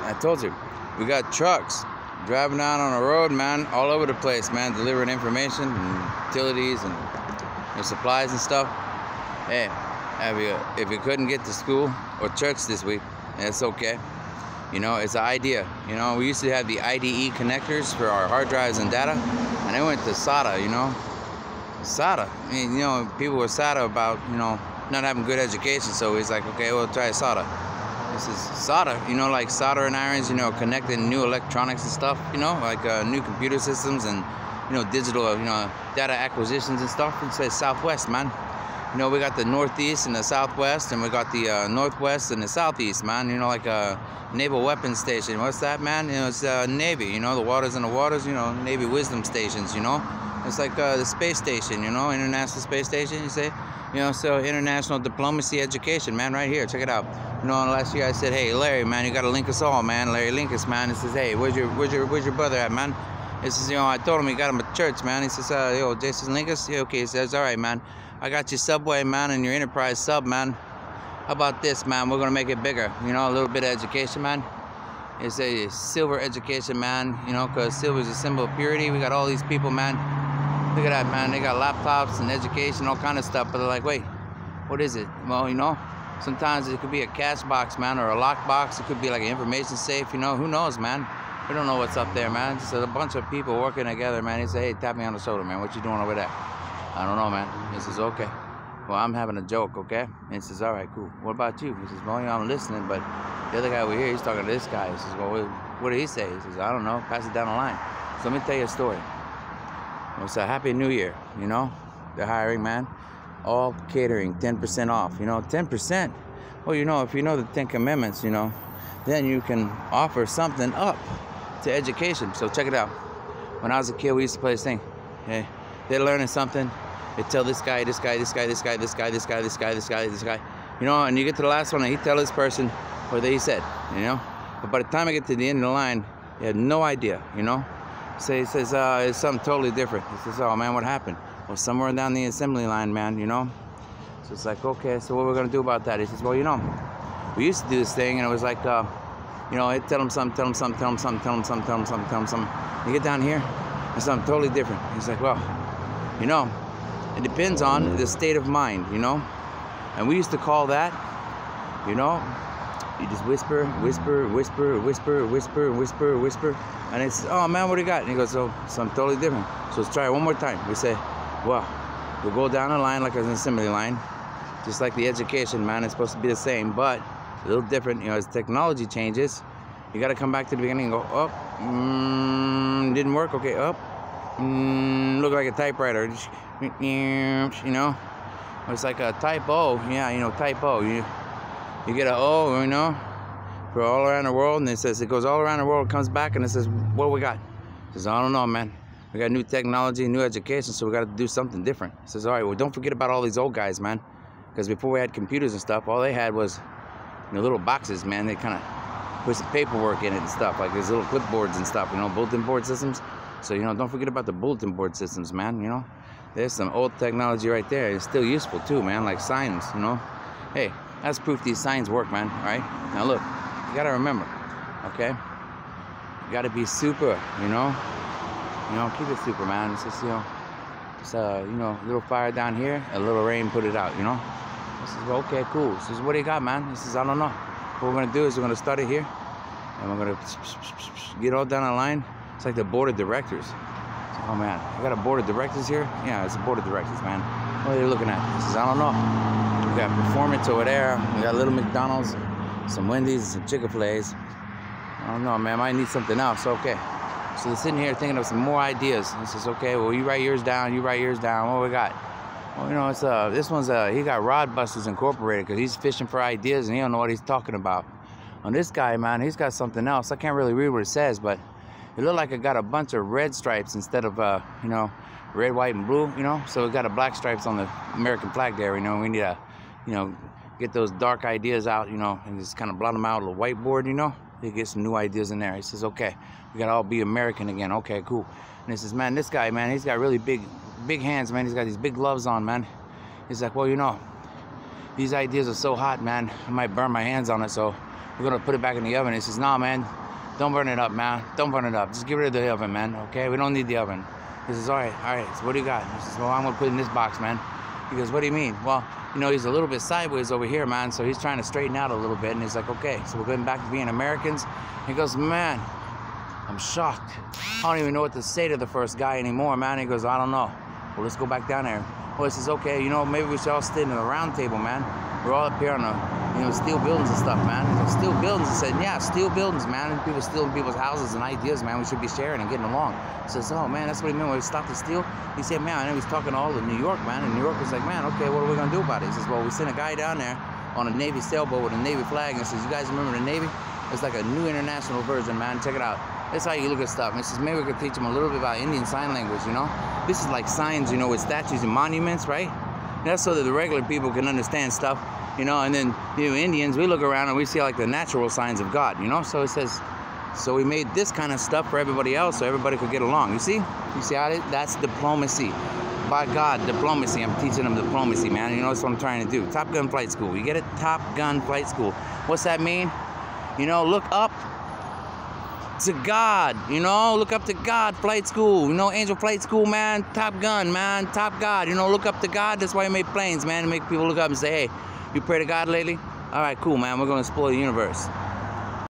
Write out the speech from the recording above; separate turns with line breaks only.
I told you, we got trucks driving down on the road, man, all over the place, man, delivering information and utilities and supplies and stuff. Hey, if you couldn't get to school or church this week, it's okay. You know, it's an idea. You know, we used to have the IDE connectors for our hard drives and data, and I went to SATA, you know. SATA. I mean, you know, people were SATA about, you know, not having good education, so he's like, okay, we'll try SATA. This is SATA, you know, like soldering irons, you know, connecting new electronics and stuff, you know, like new computer systems and, you know, digital, you know, data acquisitions and stuff. It says Southwest, man. You know, we got the Northeast and the Southwest, and we got the Northwest and the Southeast, man. You know, like a naval weapons station. What's that, man? You know, it's Navy, you know, the waters and the waters, you know, Navy wisdom stations, you know. It's like the space station, you know, International Space Station, you say. You know, so international diplomacy education, man, right here. Check it out. You know, last year I said, hey, Larry, man, you got to link us all, man. Larry Linkus, man. He says, hey, where's your brother at, man? He says, you know, I told him he got him at church, man. He says, yo, Jason Linkus? Yeah, okay. He says, all right, man. I got your Subway, man, and your Enterprise sub, man. How about this, man? We're going to make it bigger. You know, a little bit of education, man. It's a silver education, man, you know, because silver is a symbol of purity. We got all these people, man. Look at that, man. They got laptops and education, all kind of stuff. But they're like, wait, what is it? Well, you know, sometimes it could be a cash box, man, or a lock box. It could be like an information safe, you know. Who knows, man? We don't know what's up there, man. Just a bunch of people working together, man. He said, hey, tap me on the shoulder, man. What you doing over there? I don't know, man. He says, okay. Well, I'm having a joke, okay? And he says, all right, cool. What about you? He says, well, you know, I'm listening, but the other guy over here, he's talking to this guy. He says, well, what did he say? He says, I don't know. Pass it down the line. So let me tell you a story. Well, it's a Happy New Year, you know? They're hiring, man. All catering, 10% off, you know? 10%. Well, you know, if you know the 10 Commandments, you know, then you can offer something up to education. So check it out. When I was a kid, we used to play this thing. Okay? They're learning something. They tell this guy, this guy, this guy, this guy, this guy, this guy, this guy, this guy, this guy. You know, and you get to the last one and he tell this person what they said, you know? But by the time I get to the end of the line, you have no idea, you know? So he says, it's something totally different. He says, oh man, what happened? Well, somewhere down the assembly line, man, you know? So it's like, okay, so what we're gonna do about that? He says, well, you know, we used to do this thing and it was like, you know, I'd tell him something, tell him something, tell him something, tell him something, tell him something, tell him something. You get down here, it's something totally different. He's like, well, you know, it depends on the state of mind, you know? And we used to call that, you know, you just whisper, whisper, whisper, whisper, whisper, whisper, whisper. And it's, oh man, what do you got? And he goes, oh, something totally different. So let's try it one more time. We say, well, we'll go down the line like an assembly line. Just like the education, man, it's supposed to be the same, but a little different. You know, as technology changes, you got to come back to the beginning and go, up, didn't work, okay, up, look like a typewriter, you know? It's like a type O, yeah, you know, type O. You get an O, you know, for all around the world, and it says, it goes all around the world, comes back, and it says, what do we got? It says, I don't know, man. We got new technology, new education, so we got to do something different. It says, all right, well, don't forget about all these old guys, man. Because before we had computers and stuff, all they had was, you know, little boxes, man. They kind of put some paperwork in it and stuff, like these little clipboards and stuff, you know, bulletin board systems. So, you know, don't forget about the bulletin board systems, man, you know. There's some old technology right there. It's still useful, too, man, like signs, you know. Hey, that's proof these signs work, man, all right? Now, look, you got to remember, okay? You got to be super, you know. You know, keep it super, man. It's just, you know, it's, you know, a little fire down here, a little rain put it out, you know. This is, well, okay, cool. He says, what do you got, man? He says, I don't know. What we're going to do is we're going to start it here, and we're going to get all down the line. It's like the board of directors. Oh, man, I got a board of directors here? Yeah, it's a board of directors, man. What are they looking at? He says, I don't know. We got Performance over there. We got Little McDonald's, some Wendy's, some Chick-fil-A's. I don't know, man. I might need something else. Okay. So they're sitting here thinking of some more ideas. He says, okay, well, you write yours down. You write yours down. What we got? Well, you know, it's this one's he got Rod Busters Incorporated because he's fishing for ideas and he don't know what he's talking about. On this guy, man, he's got something else. I can't really read what it says, but it looked like it got a bunch of red stripes instead of you know, red, white, and blue. You know, so it got a black stripes on the American flag there. You know, we need to, you know, get those dark ideas out. You know, and just kind of blot them out on the whiteboard. You know, they get some new ideas in there. He says, okay, we gotta all be American again. Okay, cool. And he says, man, this guy, man, he's got really big hands, man. He's got these big gloves on, man. He's like, well, you know, these ideas are so hot, man. I might burn my hands on it, so we're gonna put it back in the oven. He says, no, man, don't burn it up, man. Don't burn it up. Just get rid of the oven, man, okay? We don't need the oven. He says, all right, so what do you got? He says, well, I'm gonna put it in this box, man. He goes, what do you mean? Well, you know, he's a little bit sideways over here, man, so he's trying to straighten out a little bit, and he's like, okay, so we're going back to being Americans. He goes, man, I'm shocked. I don't even know what to say to the first guy anymore, man. He goes, I don't know. Well, let's go back down there. Well, he says, okay, you know, maybe we should all sit in a round table, man. We're all up here on the, you know, steel buildings and stuff, man. He goes, steel buildings? He said, yeah, steel buildings, man. And people stealing people's houses and ideas, man. We should be sharing and getting along. He says, oh, man, that's what he meant when we stopped to steal. He said, man, and he was talking to all of New York, man. And New York was like, man, okay, what are we going to do about it? He says, well, we sent a guy down there on a Navy sailboat with a Navy flag. And he says, you guys remember the Navy? It's like a new international version, man. Check it out. That's how you look at stuff. And he says, maybe we could teach them a little bit about Indian Sign Language, you know? This is like signs, you know, with statues and monuments, right? That's so that the regular people can understand stuff, you know, and then, you know, Indians, we look around and we see like the natural signs of God, you know? So it says, so we made this kind of stuff for everybody else so everybody could get along. You see? You see how that's diplomacy. By God, diplomacy. I'm teaching them diplomacy, man. You know, that's what I'm trying to do. Top Gun Flight School. You get it? Top Gun Flight School. What's that mean? You know, look up to God, you know, look up to God, flight school, you know, Angel Flight School, man, Top Gun, man, Top God, you know, look up to God. That's why he made planes, man, to make people look up and say, hey, you pray to God lately? All right, cool, man, we're going to explore the universe.